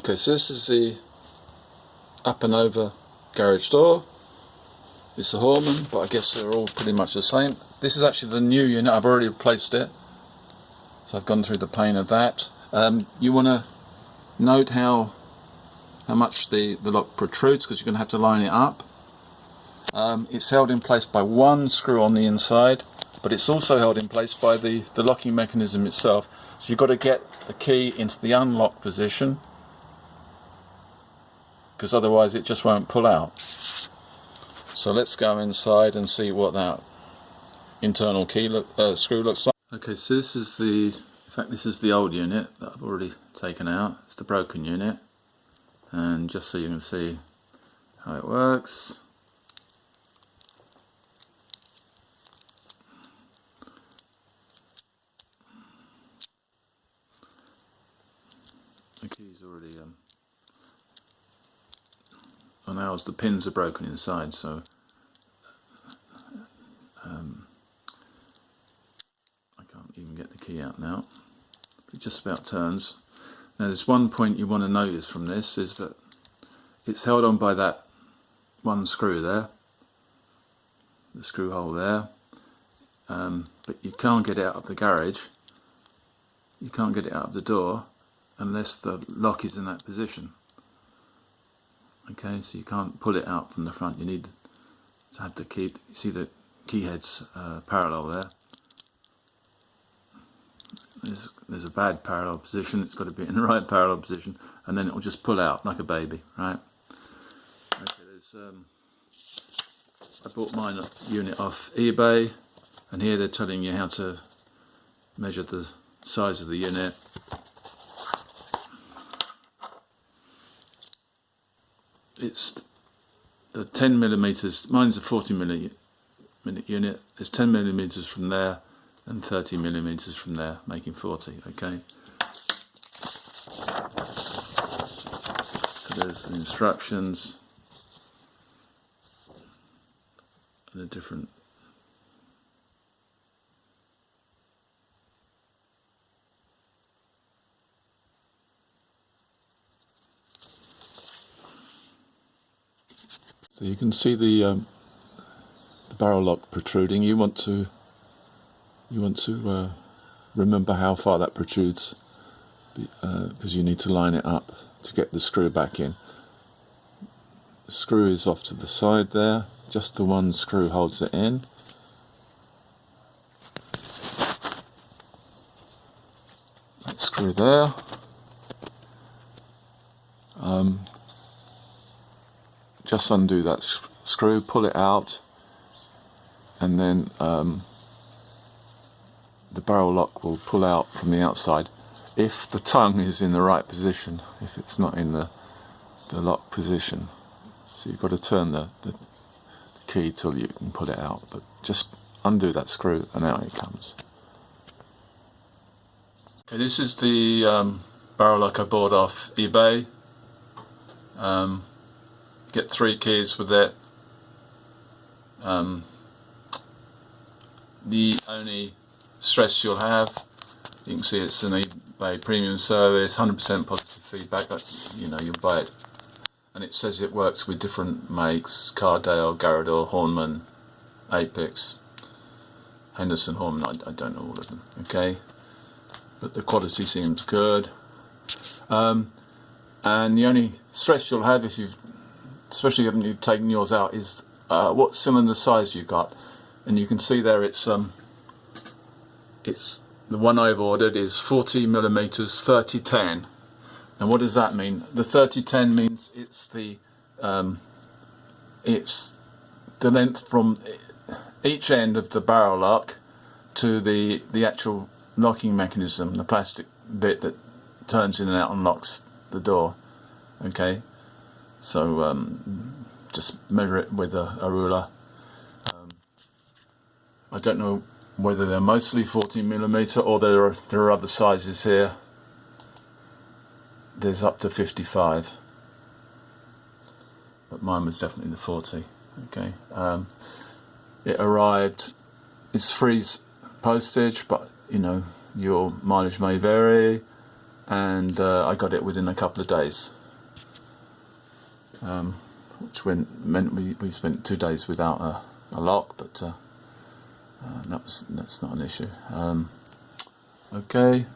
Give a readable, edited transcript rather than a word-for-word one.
Okay, so this is the up and over garage door. It's a Hormann, but I guess they're all pretty much the same. This is actually the new unit. I've already replaced it, so I've gone through the pain of that. You want to note how much the lock protrudes, because you're going to have to line it up. It's held in place by one screw on the inside, but it's also held in place by the locking mechanism itself. So you've got to get the key into the unlock position, because otherwise it just won't pull out. So let's go inside and see what that internal key screw looks like. Okay, so this is in fact this is the old unit that I've already taken out. It's the broken unit, and just so you can see how it works. The key's already on ours, the pins are broken inside, so I can't even get the key out now. It just about turns. Now there's one point you want to notice from this, is that it's held on by that one screw there, the screw hole there, but you can't get it out of the garage, you can't get it out of the door unless the lock is in that position. Okay, so you can't pull it out from the front. You need to have the key. You see the key heads parallel there. There's a bad parallel position. It's got to be in the right parallel position, and then it will just pull out like a baby, right? Okay, I bought mine unit off eBay, and here they're telling you how to measure the size of the unit. It's 10 millimeters. Mine's a 40 minute unit. There's 10 millimeters from there and 30 millimeters from there, making 40. Okay. So there's the instructions and the different. So you can see the barrel lock protruding. You want to remember how far that protrudes, because you need to line it up to get the screw back in. The screw is off to the side there. Just the one screw holds it in. That screw there. Just undo that screw, pull it out, and then the barrel lock will pull out from the outside if the tongue is in the right position. If it's not in the lock position, so you've got to turn the key till you can pull it out, but just undo that screw and out it comes. Okay, this is the barrel lock I bought off eBay. Get 3 keys with it. The only stress you'll have, you can see it's an eBay premium service, 100% positive feedback. You know, you'll buy it, and it says it works with different makes: Cardale, Garador, Hormann, Apex, Henderson, Hormann. I don't know all of them. Okay, but the quality seems good. And the only stress you'll have, especially if you've taken yours out, is what cylinder size you got. And you can see there it's the one I've ordered is 40 millimeters 3010. And what does that mean? The 3010 means it's the length from each end of the barrel lock to the actual locking mechanism, the plastic bit that turns in and out and locks the door. Okay, so just measure it with a ruler. I don't know whether they're mostly 40 millimeter or there are other sizes here. There's up to 55, but mine was definitely the 40. Okay, it arrived. It's free postage, but you know your mileage may vary. and I got it within a couple of days, which meant we spent 2 days without a lock, but that's not an issue. Okay.